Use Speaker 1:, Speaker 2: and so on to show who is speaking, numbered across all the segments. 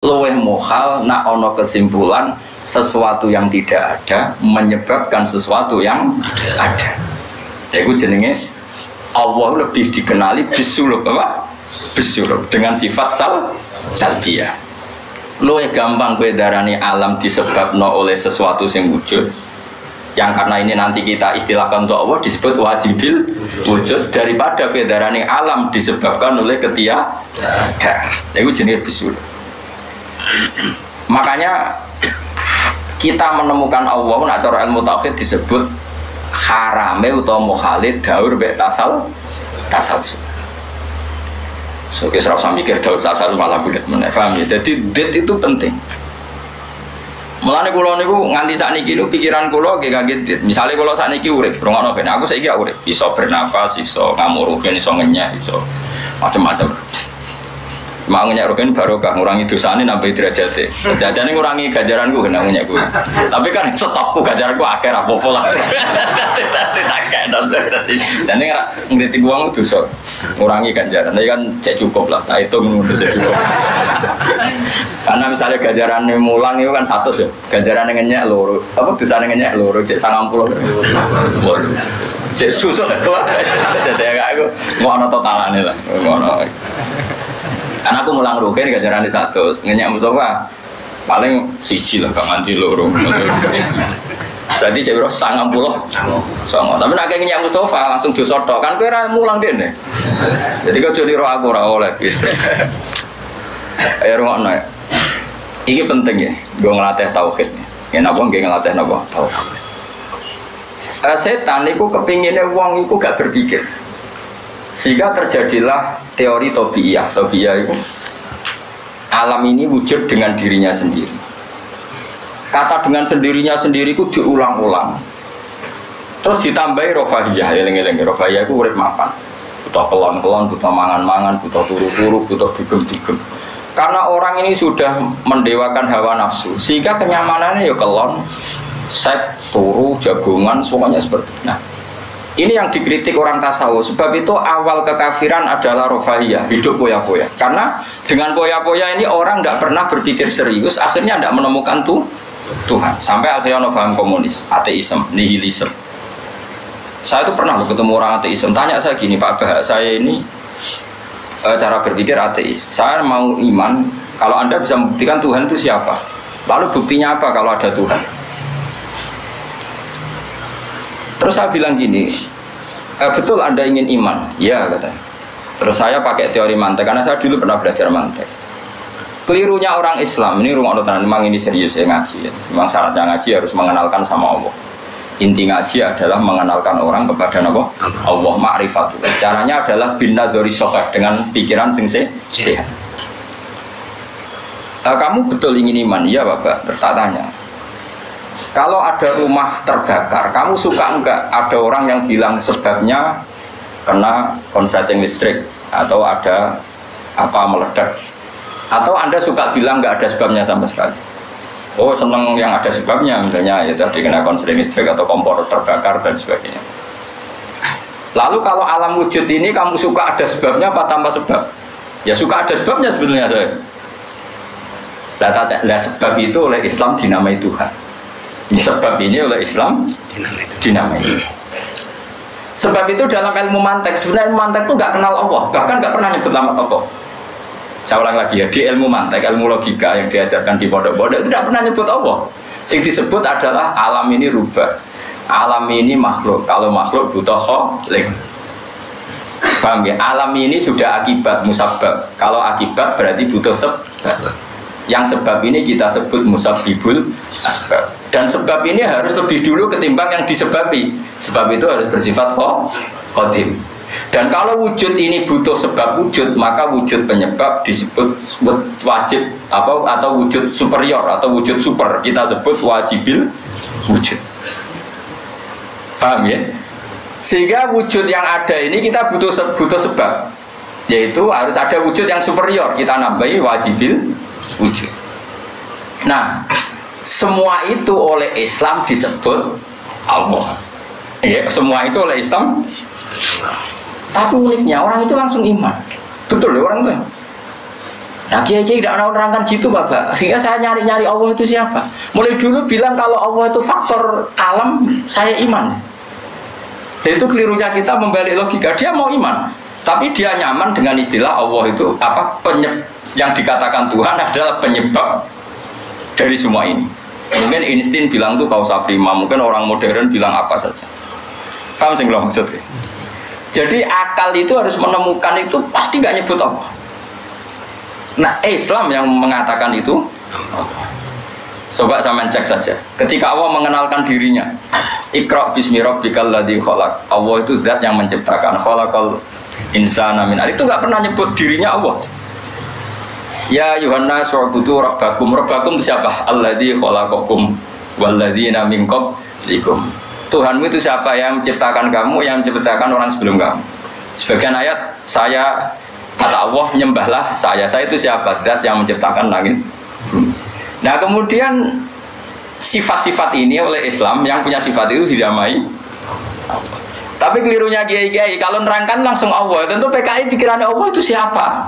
Speaker 1: luweh mohal nak ono kesimpulan sesuatu yang tidak ada menyebabkan sesuatu yang ada. Itu jenenge Allah lebih dikenali bisulub apa? Bisulub dengan sifat salbiyah. Luweh gampang kowe darani alam disebabno oleh sesuatu yang wujud. Yang karena ini nanti kita istilahkan untuk Allah disebut wajibil wujud daripada kowe darani alam disebabkan oleh ketiadaan. Itu jenenge bisulub. Makanya kita menemukan Allah nak cara ilmu tauhid disebut harame utawa muhalid daur mek tasal. So kita harus mikir daur tasal malah bulat meneh. Paham ya? Jadi det itu penting. Mulane kula niku nganti sakniki niku pikiran kula nggih kaget dit. Misale kula sakniki urip, rungokno ben aku saiki urip, iso bernafas, iso ngamuruh, iso ngenyek, iso macam-macam. Mau ngenyek rogen barokah ngurangi dosane nambah derajate. Jajane ngurangi ganjaranku kena ngenyek kuwi. Tapi kan stokku ganjaranku akeh ra apa-apa lah. Jane ora ngriti uang dosa. Ngurangi ganjaran. Tapi kan cek cukup lah. Nah itu menurut saya cukup. Karena misalnya ganjarane mulang itu kan 100 ya. Ganjarane ngenyek loro. Apa dosane ngenyek loro cek 90. Cek susuk kok. Jadi aku mau ana totalane lah. Ngono. Karena aku mulang rugen ganjaran di 100 ngenyek Mustafa paling siji lah gak nganti loro berarti cewek 90 sama tapi nak ngenyek Mustafa langsung dosa tok kan kowe ora mulang dene jadi kok joli roh aku ora oleh gitu ayo rungokno iki penting ya gue ngelatih tauhid ya napa nggih ngelatih napa tauhid setan iku kepingine wong iku gak berpikir sehingga terjadilah teori tobiyah. Tobiyah itu alam ini wujud dengan dirinya sendiri. Kata dengan sendirinya sendiri itu diulang-ulang. Terus ditambahi rofahiyah. Eling-eling rofahiyah itu urip mapan. Butuh kelon-kelon, butuh mangan-mangan, butuh turu-turu, butuh dugem-dugem. Karena orang ini sudah mendewakan hawa nafsu, sehingga kenyamanannya ya kelon, seks, turu, jagongan, semuanya seperti itu. Nah, ini yang dikritik orang tasawuf. Sebab itu awal kekafiran adalah rofahiyah, hidup poya-poya. Karena dengan poya-poya ini orang tidak pernah berpikir serius, akhirnya tidak menemukan Tuhan. Sampai akhirnya ono paham komunis, ateisme, nihilisme. Saya itu pernah ketemu orang ateisme, tanya saya gini, Pak Bah, saya ini cara berpikir ateis. Saya mau iman, kalau Anda bisa membuktikan Tuhan itu siapa? Lalu buktinya apa kalau ada Tuhan? Terus saya bilang gini, betul Anda ingin iman? Ya katanya. Terus saya pakai teori mantek, karena saya dulu pernah belajar mantek. Kelirunya orang Islam, ini rumah tenan, memang ini serius ya ngaji ya. Memang syaratnya ngaji harus mengenalkan sama Allah. Inti ngaji adalah mengenalkan orang kepada Allah ma'rifatu. Caranya adalah bin nadhari sahih, dengan pikiran sing sehat. Kamu betul ingin iman? Iya Bapak. Terus tak tanya, kalau ada rumah terbakar, kamu suka enggak ada orang yang bilang sebabnya kena konsleting listrik atau ada apa meledak? Atau Anda suka bilang enggak ada sebabnya sama sekali? Oh seneng yang ada sebabnya, misalnya ya tadi kena konsleting listrik atau kompor terbakar dan sebagainya. Lalu kalau alam wujud ini kamu suka ada sebabnya apa tanpa sebab? Ya suka ada sebabnya sebenarnya saya. Lah sebab itu oleh Islam dinamai Tuhan. Sebab ini oleh Islam dinamai. Sebab itu dalam ilmu mantek, sebenarnya ilmu mantek itu nggak kenal Allah, bahkan nggak pernah nyebut nama tokoh. Saya ulang lagi ya, di ilmu mantek, ilmu logika yang diajarkan di pondok-pondok itu tidak pernah nyebut Allah. Yang disebut adalah alam ini rubah, alam ini makhluk. Kalau makhluk butuh kholik. Paham ya? Alam ini sudah akibat musabbab. Kalau akibat berarti butuh sebab. Yang sebab ini kita sebut musabbibul asbab. Dan sebab ini harus lebih dulu ketimbang yang disebabi. Sebab itu harus bersifat qadim. Dan kalau wujud ini butuh sebab wujud, maka wujud penyebab disebut wajib atau wujud superior atau wujud super. Kita sebut wajibil wujud. Paham ya? Sehingga wujud yang ada ini kita butuh sebab. Yaitu harus ada wujud yang superior. Kita nambahi wajibil wujud. Nah, semua itu oleh Islam disebut Allah. Ya, semua itu oleh Islam. Tapi uniknya orang itu langsung iman. Betul ya orang itu. Nah kiai-kiai tidak menerangkan gitu Bapak. Sehingga saya nyari-nyari Allah itu siapa. Mulai dulu bilang kalau Allah itu faktor alam, saya iman. Dan itu kelirunya kita membalik logika. Dia mau iman, tapi dia nyaman dengan istilah Allah itu apa yang dikatakan Tuhan adalah penyebab dari semua ini. Mungkin Einstein bilang itu kausa prima, mungkin orang modern bilang apa saja. Paham sih kalau maksudnya? Jadi akal itu harus menemukan itu pasti nggak nyebut Allah. Nah, Islam yang mengatakan itu, coba sama cek saja. Ketika Allah mengenalkan dirinya, Iqra bismi rabbikal ladzi khalaq. Allah itu zat yang menciptakan. Khalaqal insana min 'alaq. Itu nggak pernah nyebut dirinya Allah. Ya Yuhanna su'budu rabbakum. Rabbakum itu siapa? Alladzi khalaqakum walladzina min qablikum. Tuhanmu itu siapa? Yang menciptakan kamu, yang menciptakan orang sebelum kamu. Sebagian ayat saya kata Allah, nyembahlah saya itu siapa? Zat yang menciptakan langit bumi. Nah kemudian sifat-sifat ini oleh Islam yang punya sifat itu dinamai Allah. Tapi kelirunya kiai-kiai kalau nerangkan langsung Allah, tentu PKI pikirannya Allah itu siapa?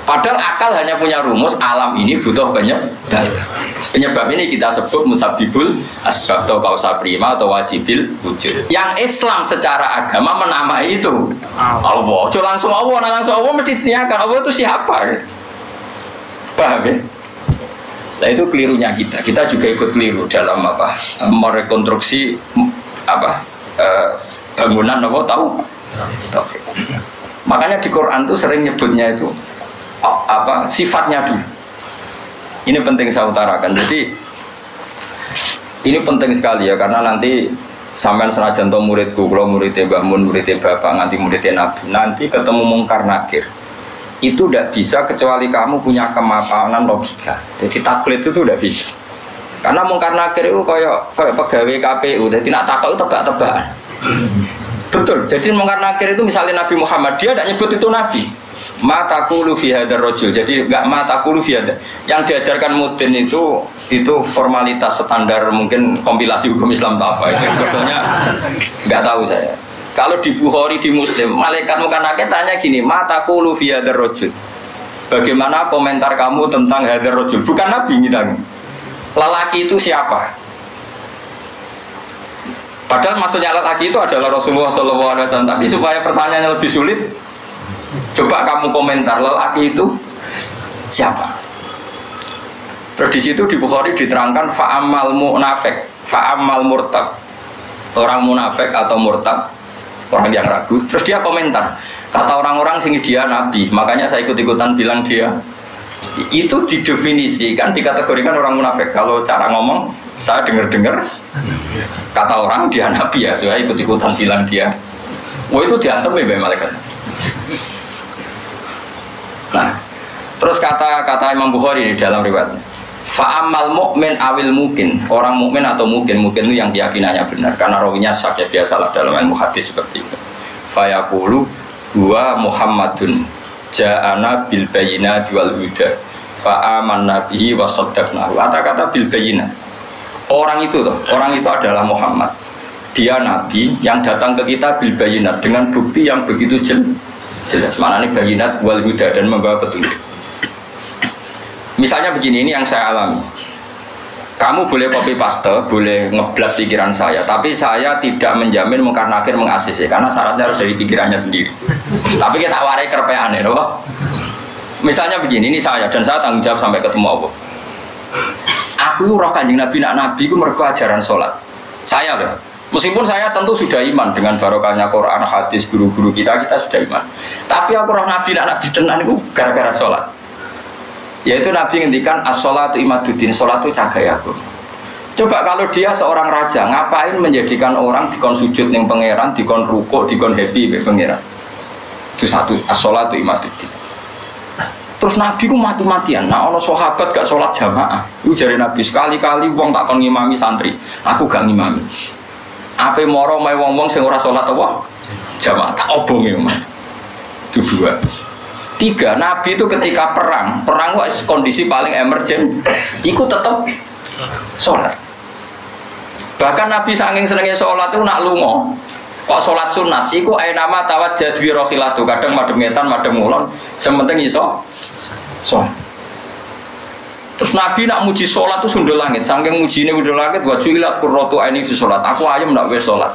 Speaker 1: Padahal akal hanya punya rumus alam ini butuh penyebab. Penyebab ini kita sebut musabibul asbab atau kausa prima atau wajibil wujud. Yang Islam secara agama menamai itu Allah. Cuma langsung Allah, langsung Allah mesti ditanyakan Allah itu siapa? Paham ya? Nah itu kelirunya kita. Kita juga ikut keliru dalam apa? Merekonstruksi apa? Bangunan apa tahu? Makanya di Quran tuh sering nyebutnya itu apa sifatnya dulu. Ini penting saya utarakan. Jadi ini penting sekali ya karena nanti sampean senajan to muridku, kalau muridnya Mbah Mun, muridnya Bapak, nganti muridnya Nabi, nanti ketemu mungkar nakir. Itu tidak bisa kecuali kamu punya kemapanan logika. Jadi taklid itu tidak bisa. Karena mungkar nakir itu kayak pegawai KPU, jadi nak takut itu tebak-tebakan. Betul. Jadi mungkar nakir itu misalnya Nabi Muhammad, dia tidak nyebut itu Nabi. Ma taqulu fi hadzal rajul. Jadi enggak ma taqulu fi hadzal. Yang diajarkan mudin itu formalitas standar mungkin kompilasi hukum Islam apa itu sebetulnya enggak tahu saya. Kalau di Bukhari di Muslim, malaikat mungkar nakir tanya gini, ma taqulu fi hadzal rajul. Bagaimana komentar kamu tentang hadzal rajul? Bukan Nabi ngitang. Lelaki itu siapa? Padahal maksudnya lelaki itu adalah Rasulullah SAW. Tapi supaya pertanyaannya lebih sulit, coba kamu komentar lelaki itu siapa? Terus di situ di Bukhari diterangkan fa'amal munafik, fa'amal murtab. Orang munafik atau murtab, orang yang ragu. Terus dia komentar, kata orang-orang sini dia nabi, makanya saya ikut-ikutan bilang dia. Itu didefinisikan, dikategorikan orang munafik. Kalau cara ngomong, saya dengar-dengar kata orang dia nabi ya, saya ikut-ikutan bilang dia. Wah itu diantem ya malaikat. Nah, terus kata Imam Bukhari di dalam riwayatnya, fa'amal mu'min awil mungkin, orang mukmin atau mungkin itu yang keyakinannya benar, karena rawinya syak ya biasalah dalam ilmu hadis seperti itu. Fayaqulu huwa Muhammadun ja'ana bil bayyinati wal huda fa'amanna bihi wa saddaqnahu. Kata-kata bil bayyinah. Orang itu adalah Muhammad. Dia nabi yang datang ke kita bil bayyinat dengan bukti yang begitu jelas. Maknanya bayyinat wal huda dan membawa petunjuk. Misalnya begini, ini yang saya alami. Kamu boleh copy paste, boleh ngeblat pikiran saya, tapi saya tidak menjamin mungkar nakir meng-ACC karena syaratnya harus dari pikirannya sendiri. Tapi kita warai kerpean ya, loh. Misalnya begini, ini saya dan saya tanggung jawab sampai ketemu Allah. Aku roh Kanjeng Nabi, nak Nabi itu mergo ajaran sholat. Saya loh. Meskipun saya tentu sudah iman dengan barokahnya Quran, hadis, guru-guru kita sudah iman. Tapi aku roh Nabi, nak Nabi tenan itu gara-gara sholat. Yaitu Nabi ngendikan as-sholatu imaduddin, sholat itu cagai aku. Coba kalau dia seorang raja, ngapain menjadikan orang dikon sujud yang pangeran, dikon rukuk, dikon happy be pangeran. Itu satu, as-sholatu imaduddin. Terus Nabi ku mati-matian. Nah, ono sahabat gak sholat jamaah. Itu jari Nabi sekali-kali wong tak kon ngimami santri. Aku gak ngimami. Ape moro mae wong-wong sing ora sholat apa? Jamaah tak obonge mah. Itu dua. Tiga, Nabi itu ketika perang itu kondisi paling emergen, ikut tetap sholat. Bahkan Nabi saking senengnya sholat itu nak lungo, Kok sholat sunat? Iku nama tawajjah dwi rokhilatu. Kadang madem ngetan, madem ngulon. Sementing iso sholat. Terus Nabi nak muji sholat itu sundul langit. Saking muji ini sundul langit, buat suilat kurrotu ini fi sholat. Aku ayam nak wes sholat.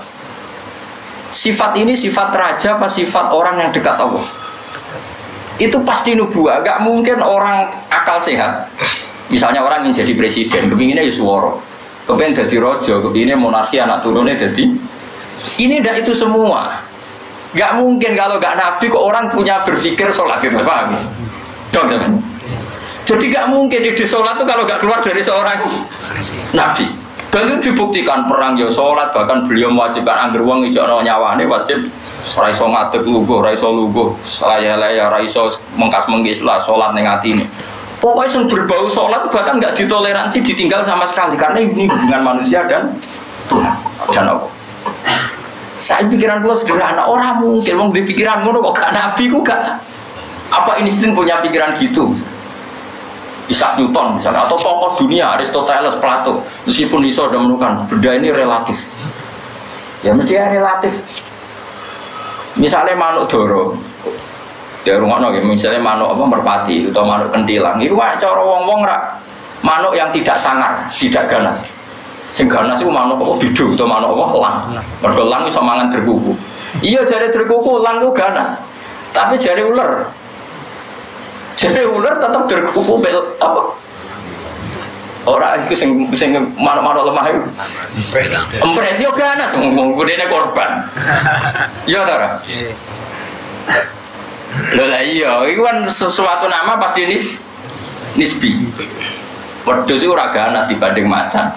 Speaker 1: Sifat ini sifat raja apa sifat orang yang dekat Allah? Itu pasti nubuah. Gak mungkin orang akal sehat. Misalnya orang yang jadi presiden, kepinginnya ya suworo, kepingin jadi rojo, kepinginnya monarki anak turunnya jadi. Ini ndak itu semua. Gak mungkin kalau gak Nabi kok orang punya berpikir sholat gitu, paham? Dong teman. Jadi gak mungkin ide sholat itu kalau gak keluar dari seorang Nabi. Dan itu dibuktikan perang ya sholat, bahkan beliau mewajibkan angger wong ijono nyawane wajib. Raiso ngadeg luguh, raiso luguh, laya-laya, raiso mengkas-mengkis lah sholat ning atine. Pokoknya yang berbau sholat bahkan nggak ditoleransi ditinggal sama sekali karena ini hubungan manusia dan Tuhan dan Allah. Saya pikiran gue sederhana, orang mungkin mau di pikiran gue kok gak Nabi gue gak apa insting punya pikiran gitu. Isaac Newton misalnya atau tokoh dunia Aristoteles, Plato meskipun iso udah menemukan benda ini relatif. Ya mesti ya relatif. Misalnya manuk doro. Ya rumah no, misalnya manuk apa merpati atau manuk kentilang, itu cara wong-wong rak manuk yang tidak sangar, tidak ganas. Sing ganas itu manuk apa bidu atau manuk apa lang. Mergo lang iso mangan derkuku. Iya jare derkuku lang itu ganas. Tapi jare ular tetap derkuku apa? Ora iku sing manuk-manuk lemah itu. Empret yo ganas ngomong kudene korban. Iya ta ora? Loh iya, itu kan sesuatu nama pasti nisbi. Wedhus itu ora ganas dibanding macan.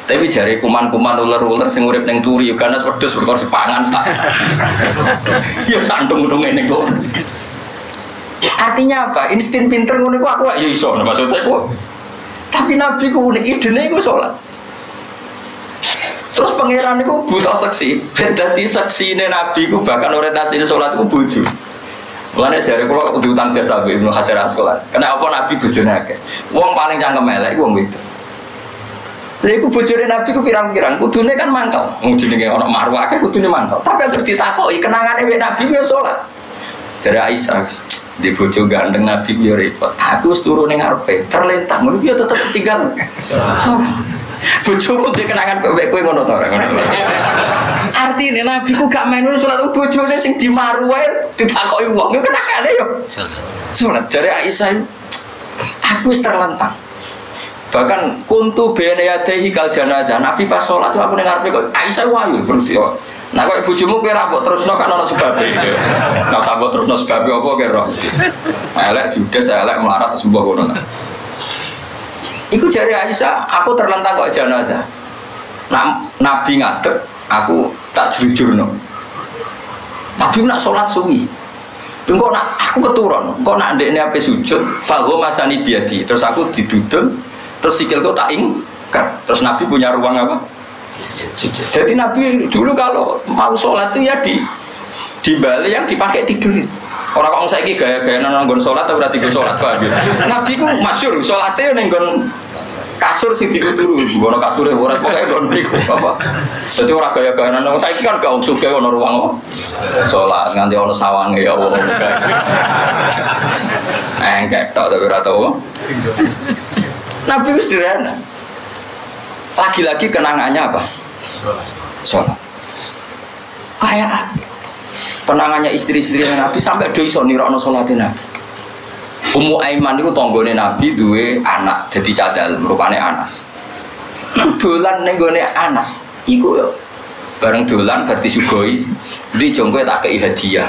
Speaker 1: Tapi jari kuman-kuman ular-ular sing urip ning turi yo ganas wedhus perkara dipangan sak. Ya santung-untung ngene kok. Artinya apa? Insting pinter ngono iku aku ya iso maksudnya iku. Tapi Nabi ku unik idene iku salat. Terus pangeran iku buta seksi. Ben dadi seksine Nabi ku bahkan orientasine salat iku bojo. Mulane jare kula kudu utang jasa Ibnu Hajar Asqalani. Kenapa Nabi bojone akeh? Wong paling cangkem elek wong wedok. Lha iku bojone Nabi ku pirang-pirang, kudune kan mangkel. Wong jenenge ana marwah akeh kudune mangkel. Tapi terus ditakoki kenangane wek Nabi ku ya salat. Jare Aisyah, di bojo ganteng Nabi ku ya repot. Aku wis turu ning ngarepe, terlentang ngono ya tetep tinggal. Bojoku dhe kenangan kowe ngono to ora ngono. Artine Nabi ku gak main salat bojone sing dimaru wae ditakoki wong yo kenakane yo. Salat jare Aisyah aku wis terlentang. Bahkan kuntu bene yadehi kal janazah. Nabi pas salat aku ning ngarepe kok Aisyah wayu berarti yo. Nah kok bojomu kowe ra mbok terusno kan ana sebabe iki. Nah tak mbok terusno sebabe apa kira? Elek judes elek melarat sembuh ngono. Iku jari Aisyah, aku terlentang kok jenazah. Nabi ngadeg, aku tak jujurno. Nabi nak sholat suwi. Kok nak aku keturun, kok nak ndekne ape sujud, fahu masani biadi. Terus aku didudul, terus sikilku tak ingkar. Terus Nabi punya ruang apa? Sujud. Jadi Nabi dulu kalau mau sholat itu ya di bali yang dipakai tidur. Orang kok saiki gaya-gaya nang nggon salat ta ora tidur salat paham ya. Nabi ku masyhur salate ning nggon kasur sing dituru, ngono kasure ora pokoke nggon niku apa. Dadi ora gaya-gaya nang saiki kan gak sugih ono ruang salat nganti ono sawange ya Allah. Engkek tok tapi ora tau. Nabi wis sederhana. Lagi-lagi kenangannya apa? Salat. Kayak penangannya istri-istri Nabi sampai do iso nirakno salate Nabi. Ummu Aiman itu tanggane Nabi duwe anak dadi cadal rupane Anas. Dolan ning gone Anas iku yo bareng dolan bar disugoi ndi jongko tak kei hadiah.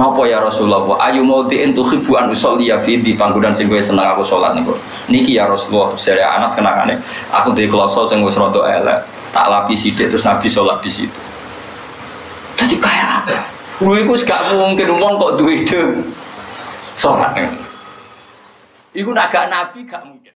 Speaker 1: Napa ya Rasulullah ayu mauti entu khibuan usolli ya fi di panggonan sing kowe seneng aku salat niku. Niki ya Rasulullah jare Anas kenakane aku duwe kloso sing wis rada elek tak lapi sithik terus Nabi salat di situ. Jadi kayak apa? Lu itu gak mungkin ngomong kok duit sholat. Iku agak Nabi gak mungkin.